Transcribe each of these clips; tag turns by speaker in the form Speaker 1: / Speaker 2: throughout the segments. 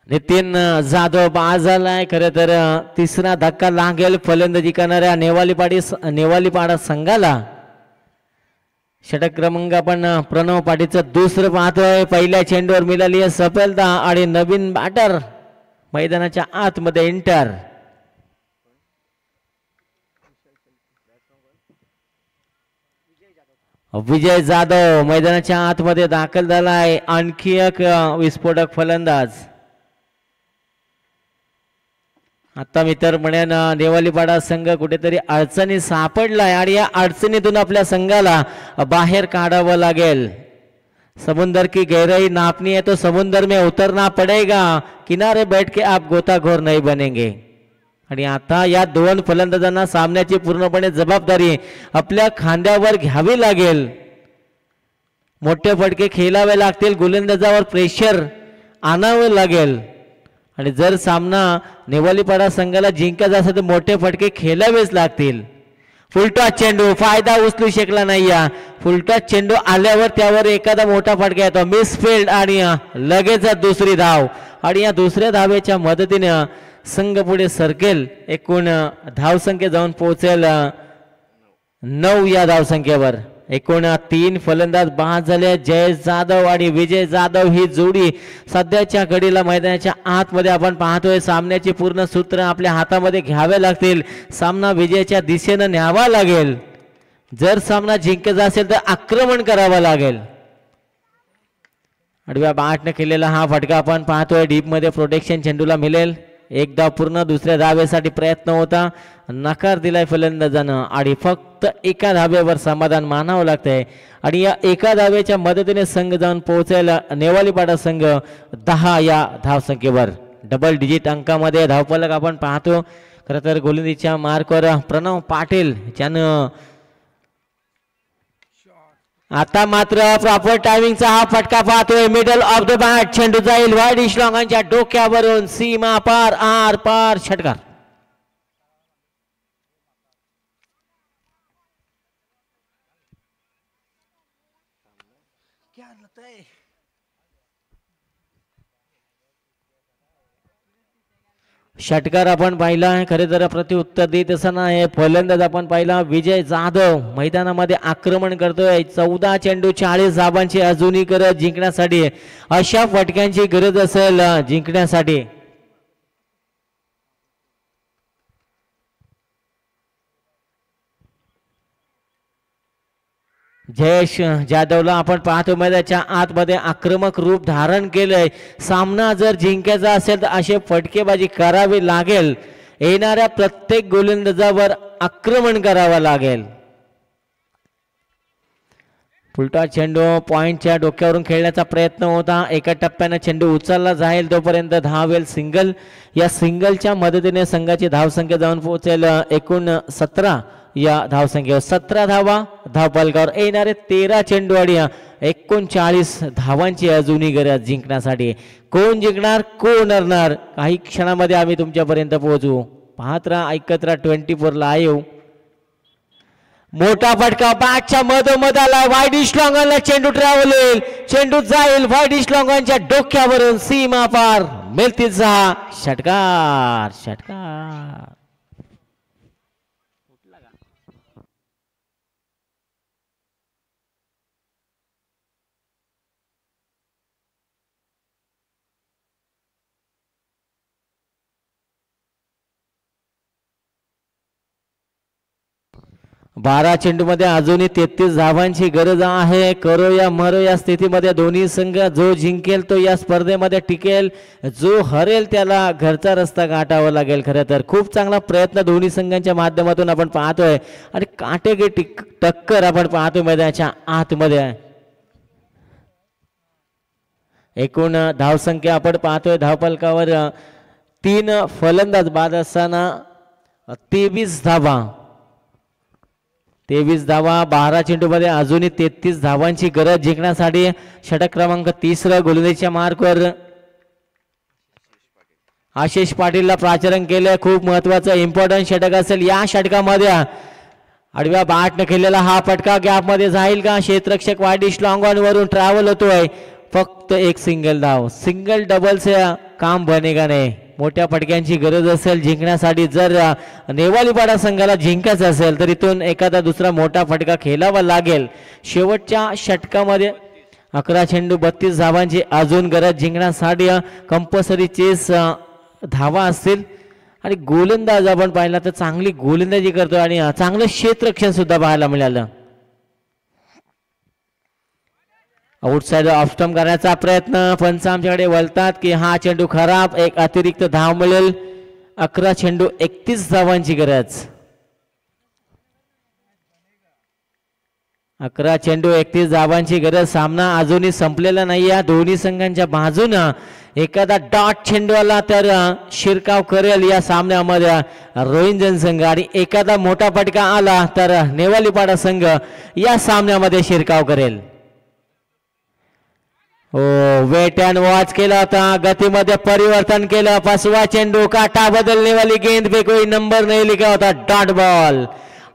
Speaker 1: नितीन जाधव बाद झालाय. खरं तर तिसरा धक्का लागेल फलंदाजी करणाऱ्या नेवालीपाडा संघाला. षटक क्रमांक आपण प्रणव पाटीलचं दुसरं पाहतोय. पहिल्या चेंडूवर मिळाली आहे सफलता आणि नवीन बॅटर मैदानाच्या आतमध्ये एंटर. विजय जाधव मैदानाच्या आतमध्ये दाखल झालाय. आणखी एक विस्फोटक फलंदाज. आता मित्र म्हणेन नेवालीपाडा संघ कुठेतरी अडचणी सापडलाय आणि या अडचणीतून आपल्या संघाला बाहेर काढावं लागेल. समुंदर की गहराई नापनी है तो समुंदर में उतरना पड़ेगा. किनारे बैठ के आप गोताखोर नहीं बनेंगे. आणि आता या दोन फलंदाजांना सामन्याची पूर्णपणे जबाबदारी आपल्या खांद्यावर घ्यावी लागेल. मोठे फटके खेळावे लागतील. गोलंदाजावर प्रेशर आणावं लागेल. आणि जर सामना नेवालीपाडा संघाला जिंकायचा असेल तर मोठे फटके खेळावेच लागतील. फुलटॉस चेंडू फायदा उचलू शकला नाही. फुलटॉस चेंडू आल्यावर त्यावर एखादा मोठा फटका येतो. मिसफिल्ड आणि लगेच दुसरी धाव. आणि या दुसऱ्या धावेच्या मदतीने संघ पुढे सरकेल. एकूण धावसंख्या जाऊन पोहोचेल 9 या धावसंख्येवर. एकूण 3 फलंदाज बाद झाले. जयेश जाधव आणि विजय जाधव ही जोडी सध्याच्या घडीला मैदानाच्या आतमध्ये आपण पाहतोय. सामन्याची पूर्ण सूत्र आपल्या हातामध्ये घ्यावे लागतील. सामना विजयाच्या दिशेनं न्यावा लागेल. जर सामना जिंकायचा असेल तर आक्रमण करावं लागेल. आडव्या बॅटने केलेला हा फटका आपण पाहतोय. डीपमध्ये प्रोटेक्शन चेंडूला मिळेल. एक धाव पूर्ण. दुसऱ्या धावेसाठी प्रयत्न होता. नकार दिलाय फलंदाजानं आणि फक्त एका धावेवर समाधान मानावं लागतंय. आणि या एका धावेच्या मदतीने संघ जाऊन पोहोचायला नेवालीपाडा संघ 10 या धावसंख्येवर. डबल डिजिट अंकामध्ये धावफलक आपण पाहतो. खरं तर गोलंदाजीच्या मार्कवर प्रणव पाटील ज्यानं आता मात्र प्रॉपर टायमिंगचा हा फटका पाहतोय. मिडल ऑफ द बॅट चेंडू जाईल वाईड इशलॉंगांच्या डोक्यावरून सीमा पार आर पार. षटकार. षटकार आपण पाहिला आहे. खरे तर प्रत्युत्तर देत असताना आहे फलंदाज आपण पाहिला विजय जाधव मैदानामध्ये आक्रमण करतोय. 14 चेंडू 40 धावांची अजूनही गरज जिंकण्यासाठी. अशा फटक्यांची गरज असेल जिंकण्यासाठी. जयेश जाधवला आपण पाहतो मैदानाच्या आतमध्ये आक्रमक रूप धारण केलंय. सामना जर जिंकायचा असेल तर असे फटकेबाजी करावी लागेल. येणाऱ्या प्रत्येक गोलंदाजावर आक्रमण करावं लागेल. फुलटॉस चेंडू पॉइंटच्या डोक्यावरून खेळण्याचा प्रयत्न होता. एका टप्प्याने चेंडू उचलला जाईल तोपर्यंत धावेल सिंगल. या सिंगलच्या मदतीने संघाची धावसंख्या जाऊन पोहोचेल एकूण 17 या धावसंख्येवर. 17 धावा धावफलकावर. येणारे 13 चेंडू आणि 39 धावांची अजूनही गरज जिंकण्यासाठी. कोण जिंकणार कोण हरणार काही क्षणामध्ये आम्ही तुमच्यापर्यंत पोहोचू. पाहत राहा ऐकत राहा 24 लाईव्ह. मोठा फटका बॅटच्या मधोमध आला. वाईड इशलॉंगांना चेंडू ट्रॅव्हल होईल. चेंडू जाईल वाईड इशलॉंगांच्या डोक्यावरून सीमा पार. मिळतील 6. षटकार. षटकार. बारा चेंडूमध्ये अजूनही 33 धावांची गरज आहे. करो या मरो या स्थितीमध्ये दोन्ही संघ जो जिंकेल तो या स्पर्धेमध्ये टिकेल. जो हरेल त्याला घरचा रस्ता गाठावा लागेल. खरं तर खूप चांगला प्रयत्न दोन्ही संघांच्या माध्यमातून आपण पाहतोय आणि काटेकी टक्कर आपण पाहतोय मैदानाच्या आतमध्ये. एकूण धावसंख्या आपण पाहतोय धावफलकावर 3 फलंदाज बाद असताना 23 धावा. 23 धावा 12 चेंडूमध्ये अजूनही 33 धावांची गरज जिंकण्यासाठी. षटक क्रमांक 3 गोलंदाजीच्या मार्कवर आशिष पाटीलला प्राचारण केलं. खूप महत्वाचं इम्पॉर्टंट षटक असेल. या षटकामध्ये आडव्या बॅटने खेळलेला हा फटका गॅपमध्ये जाईल का. क्षेत्ररक्षक वाईड इशलॉंग वरून ट्रॅव्हल होतोय. फक्त एक सिंगल धाव. सिंगल डबल्स काम बनेगा नाही. मोठ्या फटक्यांची गरज असेल जिंकण्यासाठी. जर नेवालीपाडा संघाला जिंकायचं असेल तर इथून एखादा दुसरा मोठा फटका खेळावा लागेल. शेवटच्या षटकामध्ये 11 चेंडू 32 धावांची अजून गरज जिंकण्यासाठी. कंपल्सरी चेस धावा असतील आणि गोलंदाज आपण पाहिला तर चांगली गोलंदाजी करतो आणि चांगलं क्षेत्ररक्षण सुद्धा पाहायला मिळालं. आउटसाइड ऑफ स्टंप करण्याचा प्रयत्न. पंच आमच्याकडे वळतात की हा चेंडू खराब. एक अतिरिक्त धाव मिळेल. 11 चेंडू 31 धावांची गरज. 11 चेंडू 31 धावांची गरज. सामना अजूनही संपलेला नाही आहे. दोन्ही संघांच्या बाजूनं एखादा डॉट चेंडू आला तर शिरकाव करेल या सामन्यामध्ये रोहिंजन जनसंघ आणि एखादा मोठा फटका आला तर नेवालीपाडा संघ या सामन्यामध्ये शिरकाव करेल. हो, वेट अँड वॉच केला होता. गतीमध्ये परिवर्तन केलं. 5वा चेंडू काटा बदलने वाली गेंद पे कोई नंबर नहीं लिखा होता. Dot ball.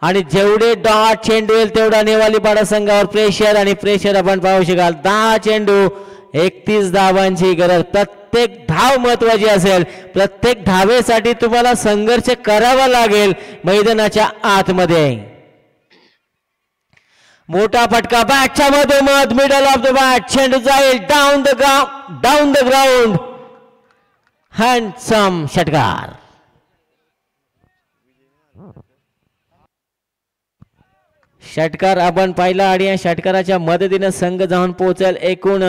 Speaker 1: आणि जेवढे डॉट चेंडू येईल तेवढा नेवालीपाडा संघावर प्रेशर आणि प्रेशर आपण पाहू शकाल. 10 चेंडू 31 धावांची गरज. प्रत्येक धाव महत्वाची असेल. प्रत्येक धावेसाठी तुम्हाला संघर्ष करावा लागेल मैदानाच्या आतमध्ये. मोठा फटका बॅटच्या मधोमध. Middle of the bat. चेंडू जाईल डाऊन द ग्राउंड. हँडसम षटकार. षटकार आपण पाहिला आणि या षटकाराच्या मदतीने संघ जाऊन पोहोचेल एकूण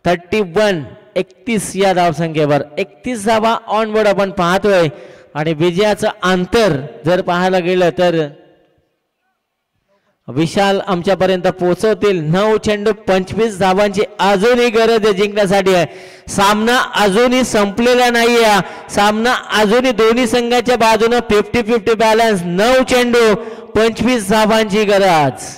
Speaker 1: 31 या धावसंख्येवर. 31 धावा ऑन बोर्ड आपण पाहतोय आणि विजयाचं अंतर जर पाहायला गेलं तर विशाल आमच्यापर्यंत पोहोचवतील. 9 चेंडू 25 धावांची अजूनही गरज आहे जिंकण्यासाठी. सामना अजूनही संपलेला नाहीये. सामना अजूनही दोन्ही संघाच्या बाजूने 50-50 बॅलन्स. 9 चेंडू 25 धावांची गरज.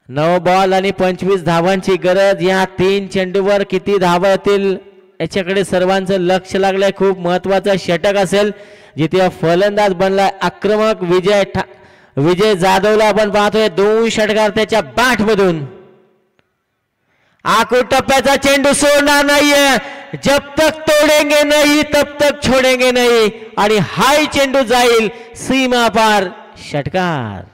Speaker 1: नऊ बॉल आणि 25 धावांची गरज. या 3 चेंडूवर किती धावा येतील याच्याकडे सर्वांचं लक्ष लागलंय. खूप महत्वाचं षटक असेल जिथे फलंदाज बनलाय आक्रमक विजय जाधवला आपण पाहतोय. 2 षटकार त्याच्या बॅट मधून. आखो टप्प्याचा चेंडू सोडणार नाहीये. जब तक तोडेंगे नहीं तब तक छोडेंगे नहीं. आणि हाय चेंडू जाईल सीमा पार. षटकार.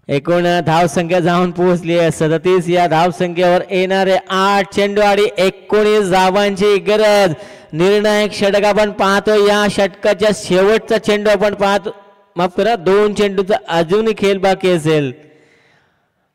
Speaker 1: एकूण धावसंख्या जाऊन पोहोचली आहे 37. या धावसंख्येवर येणारे 8 चेंडू आणि 19 धावांची गरज. निर्णायक षटक आपण पाहतो. या षटकाच्या शेवटचा चेंडू आपण पाहतो. माफ करा, 2 चेंडूचा अजूनही खेळ बाकी असेल.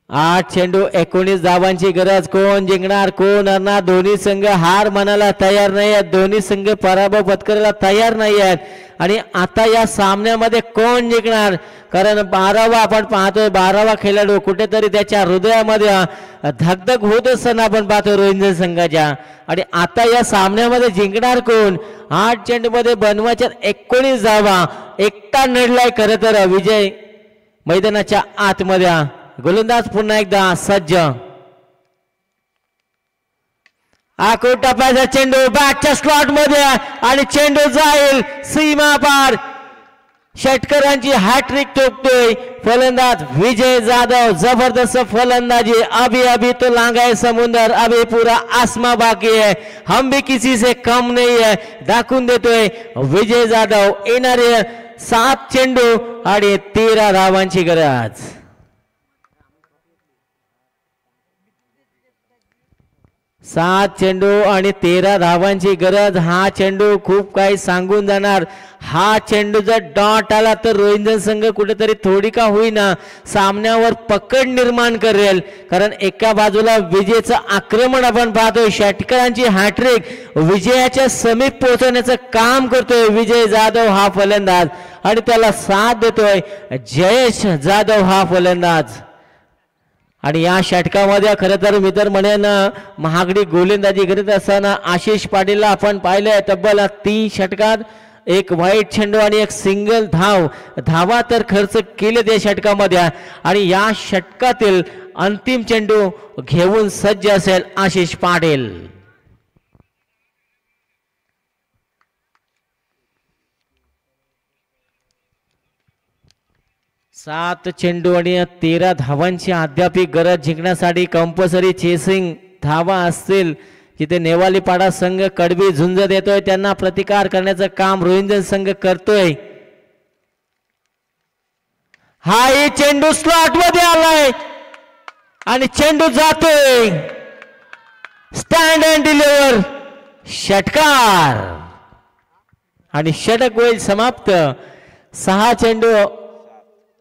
Speaker 1: 8 चेंडू 19 धावांची गरज. कोण जिंकणार कोण हरणार. दोन्ही संघ हार मानायला तयार नाही आहेत. दोन्ही संघ पराभव पत्करायला तयार नाही आहेत. आणि आता या सामन्यामध्ये कोण जिंकणार. कारण 12वा आपण पाहतोय. 12वा खेळाडू कुठेतरी त्याच्या हृदयामध्ये धगधग होत असताना आपण पाहतोय रोहिंजन संघाच्या. आणि आता या सामन्यामध्ये जिंकणार कोण. 8 चेंडू मध्ये बनवायच्या 19 धावा. एकटा नडलाय खरं तर विजय मैदानाच्या आतमध्ये. गोलंदाज पुन्हा एकदा सज्ज. आखो टप्प्याचा चेंडू बॅटच्या स्लॉट मध्ये आणि चेंडू जाईल सीमा पार. षटकरांची हॅट्रिक ठोकतोय फलंदाज विजय जाधव. जबरदस्त फलंदाजी. अभी तो लांगा है समुंदर, अभी पूरा आसमां बाकी है, हम भी किसी से कम नहीं है दाखवून देतोय विजय जाधव. येणारे 7 चेंडू आणि 13 धावांची गरज. 7 चेंडू आणि 13 धावांची गरज. हा चेंडू खूप काही सांगून जाणार. हा चेंडू जर डॉट आला तर रोहिंजन संघ कुठेतरी थोडी का होईना सामन्यावर पकड निर्माण करेल. कारण एका बाजूला विजयचं आक्रमण आपण पाहतोय. षटकारांची हॅट्रिक विजयाच्या समीप पोहोचवण्याचं काम करतोय विजय जाधव हा फलंदाज. आणि त्याला साथ देतोय जयेश जाधव हा फलंदाज. आणि या षटकामध्ये खरं तर मी तर म्हणेन महागडी गोलंदाजी करीत असताना आशिष पाटीलला आपण पाहिलंय. तब्बल 3 षटकात एक वाईट चेंडू आणि एक सिंगल धाव. धावा तर खर्च केले त्या षटकामध्ये आणि या षटकातील अंतिम चेंडू घेऊन सज्ज असेल आशिष पाटील. 7 चेंडू आणि 13 धावांची अद्याप गरज जिंकण्यासाठी कंपल्सरी चेसिंग धावा असतील. जिथे नेवालीपाडा संघ कडवी झुंज देतोय त्यांना प्रतिकार करण्याचं काम रोहिंजन संघ करतोय. हा चेंडू स्लॉट मध्ये आलाय आणि चेंडू जातोय. स्टँड अँड डिलिव्हर षटकार आणि षटक होईल समाप्त. 6 चेंडू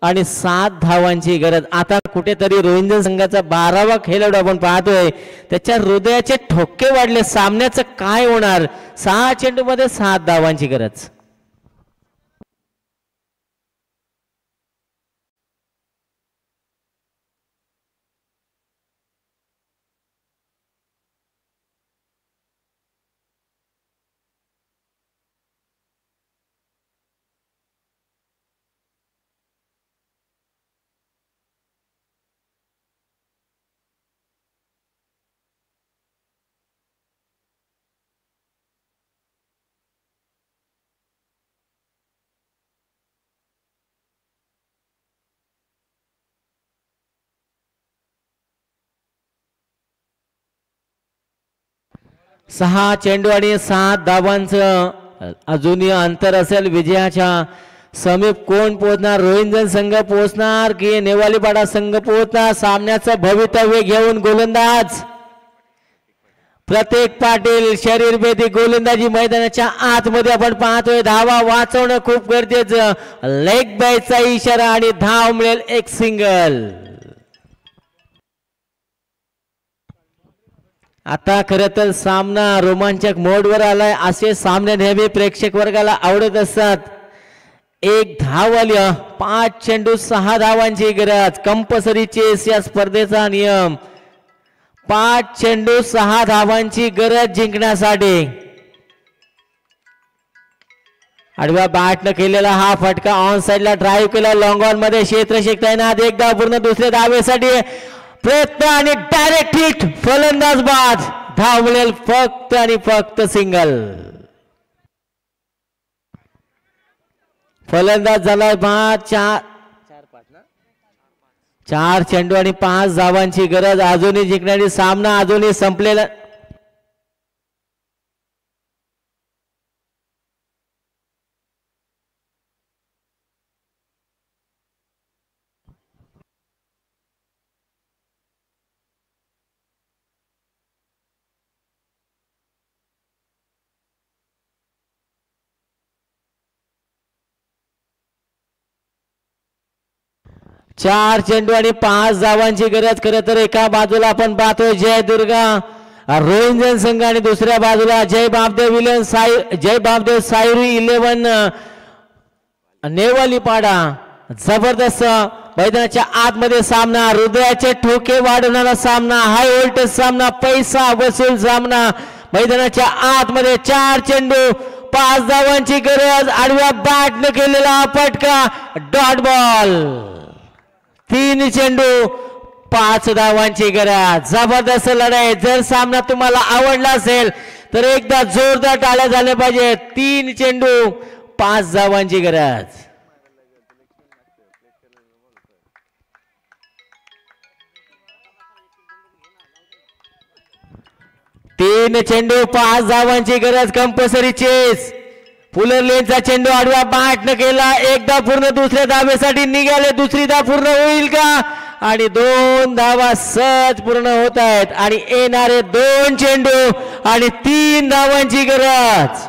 Speaker 1: आणि 7 धावांची गरज. आता कुठेतरी रोहिंजन संघाचा 12वा खेळाडू आपण पाहतोय त्याच्या हृदयाचे ठोके वाढले. सामन्याचं काय होणार. 6 चेंडू मध्ये 7 धावांची गरज. सहा चेंडू आणि 7 धावांचं अजूनही अंतर असेल. विजयाच्या समीप कोण पोहोचणार. रोहिंजन संघ पोहोचणार की नेवालीपाडा संघ पोहोचणार. सामन्याचं भवितव्य घेऊन गोलंदाज प्रत्येक पाटील शरीरभेदी गोलंदाजी मैदानाच्या आतमध्ये आपण पाहतोय. धावा वाचवणं खूप गरजेचं. लेग बायचा इशारा आणि धाव मिळेल एक सिंगल. आता खरं तर सामना रोमांचक मोडवर आलाय. असे सामने नेहमी प्रेक्षक वर्गाला आवडत असतात. 1 धाव आली. 5 चेंडू 6 धावांची गरज. कंपल्सरी चेस या स्पर्धेचा नियम. 5 चेंडू 6 धावांची गरज जिंकण्यासाठी. आडव्या बॅटनं केलेला हा फटका ऑन साइडला ड्राईव्ह केला. लॉंग ऑन मध्ये क्षेत्ररक्षक तैनात. एकदा पूर्ण दुसऱ्या धावेसाठी प्रयत्न आणि डायरेक्ट हिट. फलंदाज बाद. धाव मिळेल फक्त आणि फक्त सिंगल. फलंदाज झाला बाद. 4 चेंडू आणि 5 धावांची गरज. अजूनही जिंकण्याची सामना अजूनही संपलेला. चार चेंडू आणि 5 धावांची गरज. खरं तर एका बाजूला आपण पाहतोय जय दुर्गा रोहिंजन संघ आणि दुसऱ्या बाजूला जय बापदेव सायरी 11 नेवालीपाडा. जबरदस्त मैदानाच्या आतमध्ये सामना. हृदयाचे ठोके वाढवणारा सामना. हाय व्होल्टेज सामना. पैसा वसूल सामना. मैदानाच्या आतमध्ये 4 चेंडू 5 धावांची गरज. आडव्या बॅटने केलेला हा फटका डॉट बॉल. 3 चेंडू 5 धावांची गरज. जबरदस्त लढाई. जर सामना तुम्हाला आवडला असेल तर एकदा जोरदार टाळ्या झाल्या पाहिजे. 3 चेंडू 5 धावांची गरज. 3 चेंडू 5 धावांची गरज. Compulsory chess. पुलर लेनचा चेंडू आडव्या बॅटने केला. एकदा पूर्ण दुसऱ्या धावेसाठी निघाले. दुसरी धाव पूर्ण होईल का. आणि 2 धावा सहज पूर्ण होत आहेत आणि येणारे 2 चेंडू आणि 3 धावांची गरज.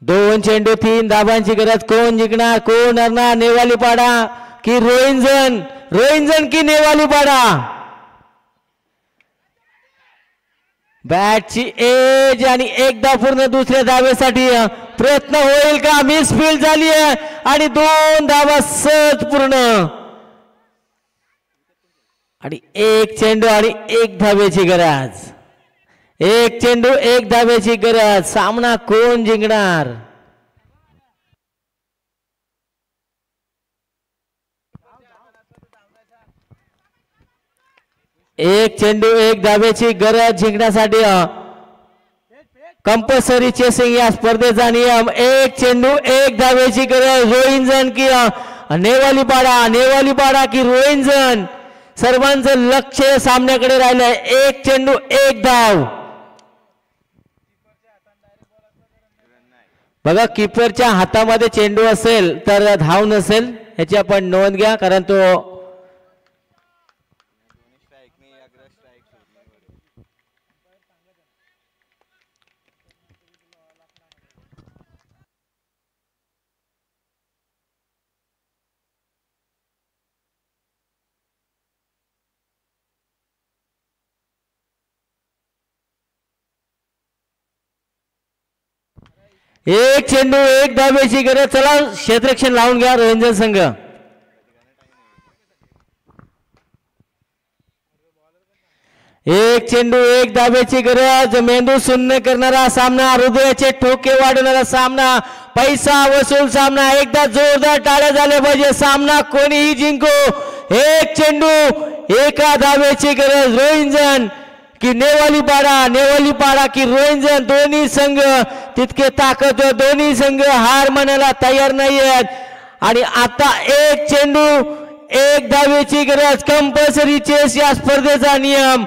Speaker 1: दोन चेंडू 3 धावांची गरज. कोण जिंकणार कोण हरणार. नेवालीपाडा की रोहिंजन. रोहिंजन की नेवालीपाडा. बॅटची एज आणि एकदा पूर्ण दुसऱ्या धावेसाठी प्रयत्न होईल का? मिस फील्ड झाली आहे आणि 2 धावा सहज पूर्ण आणि 1 चेंडू आणि 1 धावेची गरज. 1 चेंडू 1 धावेची गरज. सामना कोण जिंकणार? एक चेंडू 1 धावेची गरज जिंकण्यासाठी कंपल्सरी चेसिंग या स्पर्धेचा नियम. 1 चेंडू 1 धावेची गरज. रोहिंजन की नेवालीपाडा की रोहिंजन, सर्वांचं लक्ष सामन्याकडे राहिलंय. 1 चेंडू 1 धाव. बघा, किपरच्या हातामध्ये चेंडू असेल तर धाव नसेल, ह्याची आपण नोंद घ्या, कारण तो एक चेंडू 1 धावेची गरज. चला क्षेत्ररक्षण लावून घ्या रोहिंजन संघ. एक चेंडू 1 धावेची गरज. मेंदू शून्य करणारा सामना, हृदयाचे ठोके वाढवणारा सामना, पैसा वसूल सामना. एकदा जोरदार टाळ्या झाल्या पाहिजे. सामना कोणीही जिंको. 1 चेंडू 1 धावेची गरज. रोहिंजन की नेवालीपाडा की रोहिंजन, दोन्ही संघ तितके ताकद, दोन्ही संघ हार मानायला तयार नाही आहेत. आणि आता 1 चेंडू 1 धावेची गरज. कंपल्सरी चेस या स्पर्धेचा नियम.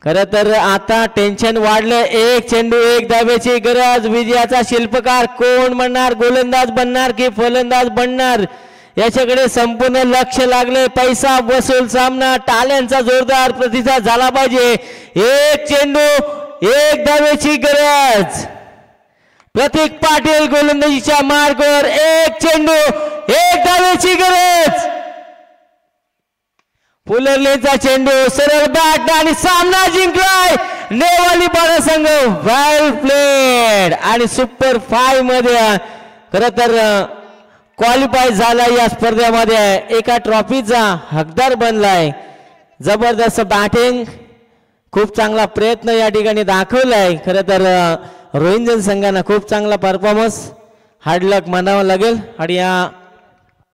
Speaker 1: खर तर आता टेन्शन वाढलं. 1 चेंडू 1 धावेची गरज. विजयाचा शिल्पकार कोण बनणार? गोलंदाज बनणार की फलंदाज बनणार? याच्याकडे संपूर्ण लक्ष लागले. पैसा वसूल सामना, टाळ्यांचा जोरदार प्रतिसाद झाला पाहिजे. 1 चेंडू 1 धावेची गरज. प्रतीक पाटील गोलंदाजीच्या मार्गावर. 1 चेंडू 1 धावेची गरज. पुलरलेचा चेंडू, सरळ बॅट आणि सामना जिंकलाय नेवालीपाडा संघ. वेल प्लेड आणि सुपर 5 मध्ये खर तर क्वालिफाय झाला या स्पर्धेमध्ये. एका ट्रॉफीचा हकदार बनलाय. जबरदस्त बॅटिंग, खूप चांगला प्रयत्न या ठिकाणी दाखवलाय. खर तर रोहिंजन संघानं खूप चांगला परफॉर्मन्स, हार्ड लक म्हणावं लागेल. आणि या